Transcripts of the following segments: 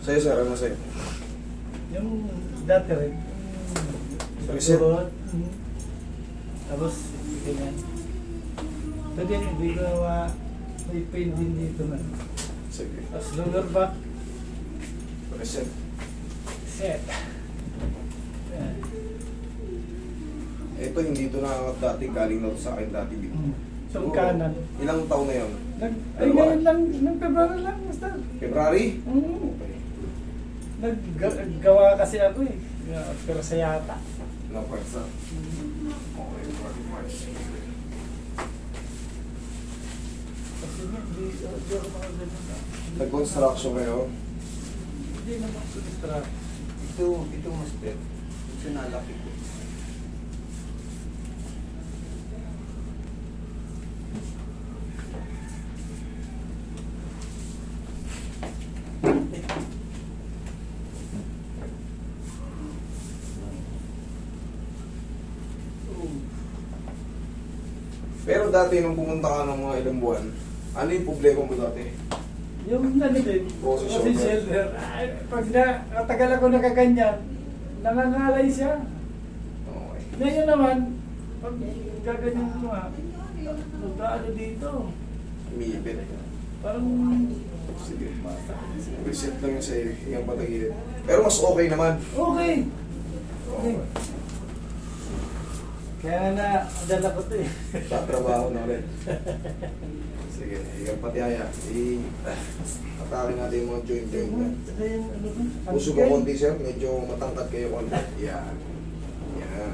Sa'yo, sir, ano sa'yo? Yung dati rin. Reset? Tapos, ganyan. Pwede, hindi ko na may pain din dito na. Sige. Tapos lower back, Reset. set. Yan. Ito, hindi ito nakakat dati. Galing na ito sa akin dati. So, kanan. Ilang taon na yun? Ay, ngayon lang, nung February lang, basta. February? Mm. Okay. Naggawa kasi ako eh. Pero sa yata. No, pwersa. Okay, March. Kasi hindi ako makaganyan na. Nag-construction kayo? Hindi naman construct. Ito master. Ito nalaki ko. Pero dati nung pumunta ka ng mga ilang buwan, ano yung problema mo dati? Yung ano din, Boses kasi shoulder. shoulder. Ay, pag natagal ako nakaganyan, nangangalay siya. Okay. Ngayon naman, pag gaganyan mo nga, ano dito, Umiipit. parang Sige. Reset lang yun sa'yo. Hinggang patagilid. Pero mas okay naman. okay. Okay. Kaya na, dala ko ito eh. Tatrabaho na ulit. Sige, hinggang patihaya. Atake natin yung mga joint-joint na. Saka yung ano ba? Puso ko konti sir, medyo matangkad kayo konti. Yan. Yan.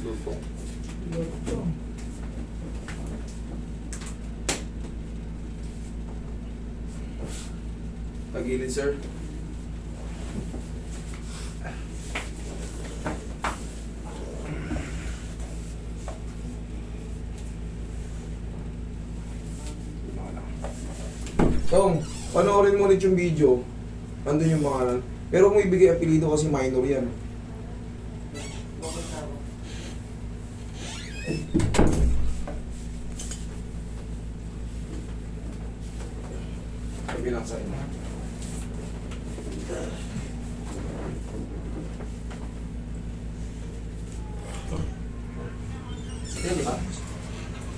Lutong. Ito. Tagilid sir. Tong, panoorin mo ulit yung video. Nandun yung pangalan. Pero kung ibigay apelido kasi minor yan. Sabi lang sa inyo. Yan, di ba?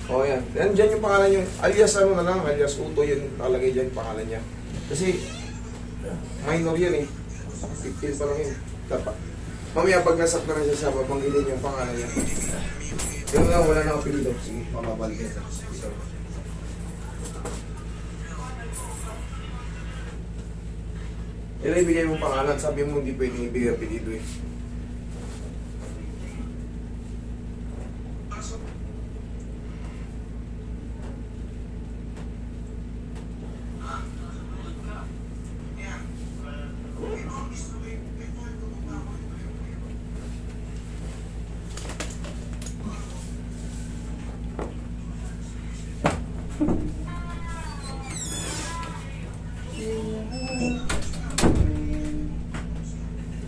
Oh, yan. Yan dyan yung pangalan niyo. Alias ano na lang, alias Uto yun. Nakalagay dyan yung pangalan niya. Kasi, minor yan eh. 15 pa lang yun. Dapat. Mamaya pag nasap na rin siya sa babanggitin yung pangalan niya. Yung nga, wala na apelido. Sige, mamabalik ito. Ito. Yan ibigay mo pangalan. Sabi mo hindi pwedeng ibigay apelido eh.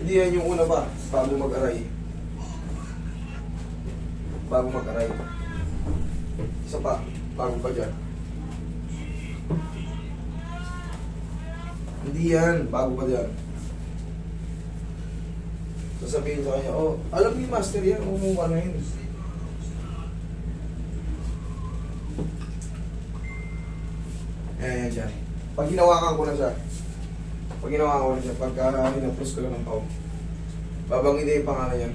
Hindi yan yung una ba? Bago mag-aray. Bago mag-aray. Isa pa. Bago pa dyan. Hindi yan. Bago pa dyan. Sasabihin sa kanya, oh, alam ni master yan. Ano yun. Ayan, yan dyan. Pag hinawakan ko na siya, pagka hinapos ko lang ng pao, Babanggitin yung pangalan yan.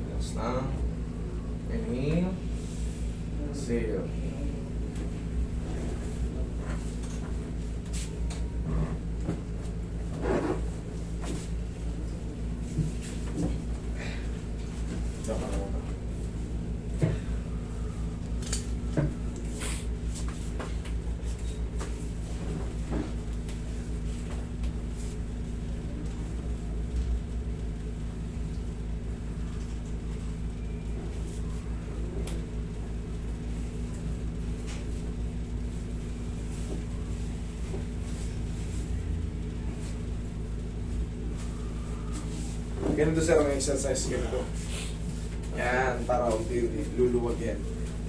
Relax na. Inhale. Exhale. Diyan ka na muna. Ganito sir ang exercise, ganito. Yan, para unti-unti, luluwag yan.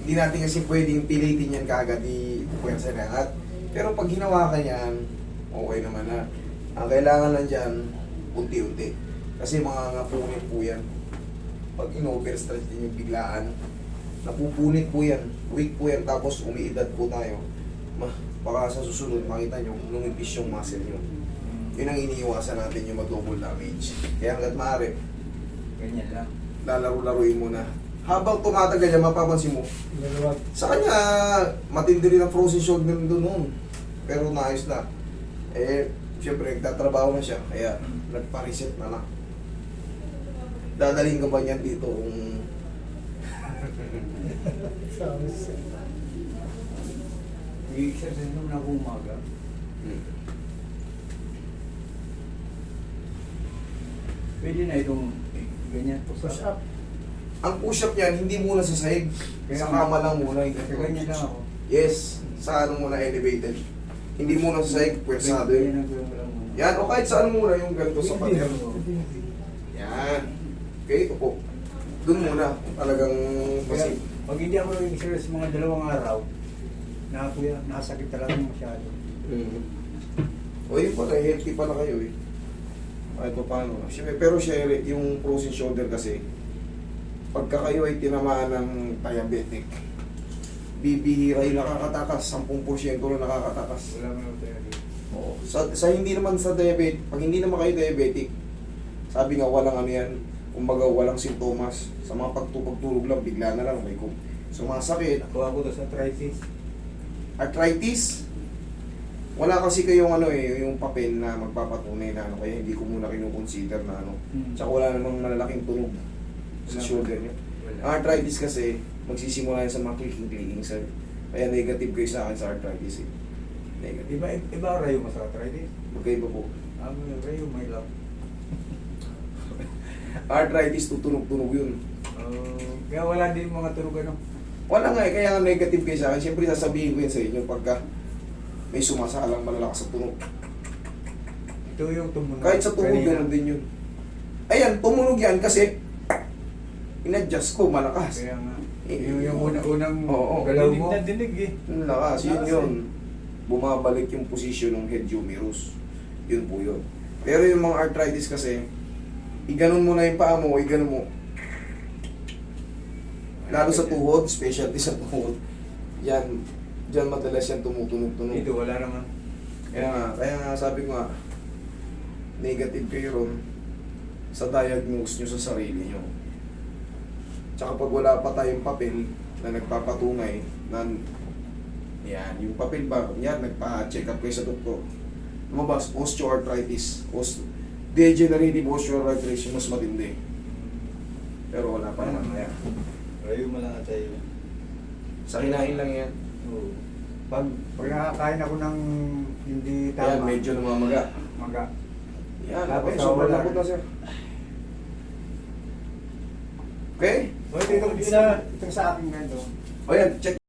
Hindi natin kasi pwedeng pilitin yan kaagad di puwersa na lahat. Pero pag ginawa ka yan, okay naman na. Ang kailangan lang dyan, unti-unti. Kasi mga napunit po yan. Pag in-overstretch din yung biglaan, napupunit po yan. Weak po yan, tapos umiidad po tayo. Baka sa susunod, makita nyo, lumipis yung muscle nyo. Yun ang iniiwasan natin yung mag-double damage. Kaya hanggat maaari, Ganyan lang. lalaro-laruin mo na. Habang tumatagal yan, mapapansin mo, Dalawa. sa kanya, matindi rin ang frozen shoulder doon noon. Pero naayos na. Eh, siyempre, nagtatrabaho na siya. Kaya, nagpa-reset na lang. Dadalhin ka ba niyan dito kung... I-exercise naman ako umaga. Pwede na itong ganyan. Push up. Ang push-up niyan, hindi muna sa sahig. Kaya Sa kama lang muna. Kasi ganyan lang ako. Yes, sa ano muna elevated. Hindi muna sa sahig, pwersado yun. Ganyan lang lang muna. Yan, o kahit saan muna yung ganito sa pader. Hindi. Yan. Okay, ito po. Doon muna, talagang Kaya, kasi. pag hindi ako nag-exercise mga 2 araw, nakasakit talaga masyado. O yun pala, healthy pala kayo eh. Kahit pa paano. Siyempre, pero siya, yung frozen shoulder kasi, pagka kayo ay tinamaan ng diabetic, bibihira yung nakakatakas, 10% lang nakakatakas. Wala mo naman tayo. Oo. Sa hindi naman sa diabetic, pag hindi naman kayo diabetic, sabi nga walang ano yan, kumbaga walang sintomas. Sa mga pagtulog lang, bigla na lang may sumasakit. Nakuha ko to sa arthritis. Arthritis, wala kasi kayong ano eh, yung papel na magpapatunay na ano, kaya hindi ko muna kinukonsider na ano. Tsaka wala namang malalaking tunog sa shoulder niyo. Ang arthritis kasi, magsisimula yan sa mga clicking sir. Kaya negative kayo sa akin sa arthritis eh. Negative. Iba rayo mo sa arthritis. Magkaiba po. Rayo may love. Arthritis, tutunog-tunog yun. Kaya wala din mga tunog ano. Wala nga eh, kaya nga negative kayo sa akin. Siyempre sasabihin ko yan sa inyo pagka may sumasalang malalakas sa tunog. Ito yung tumunog. Kahit sa tunog, gano'n din yun. Ayan, tumunog yan kasi in-adjust ko, malakas. Kaya nga. Yung unang Oo. galaw Dinig mo. na dinig eh. Lakas, yun Lakas yun. Bumabalik yung position ng head humerus. Yun po yun. Pero yung mga arthritis kasi, iganon mo na yung paa mo, iganon mo. Lalo sa tuhod, specialty sa tuhod. Yan, dyan madalas yan tumutunog-tunog. Dito wala naman. Kaya nga sabi ko nga, negative kayo ron sa diagnose nyo sa sarili nyo. Tsaka pag wala pa tayong papel na nagpapatunay na yan, yung papel ba, yan, nagpa-check up kayo sa doktor. Lumabas, osteoarthritis, degenerative osteoarthritis yung mas matindi. Pero wala pa naman kaya. Rayo mo lang tayo. Sa kinain lang yan. Oo. Pag nakakain ako ng hindi Ayan, tama. medyo namamaga. Maga. Yan, Tapos okay, sobrang wala. lakot na sir. Okay? O, itong sa akin ganito. O yan, check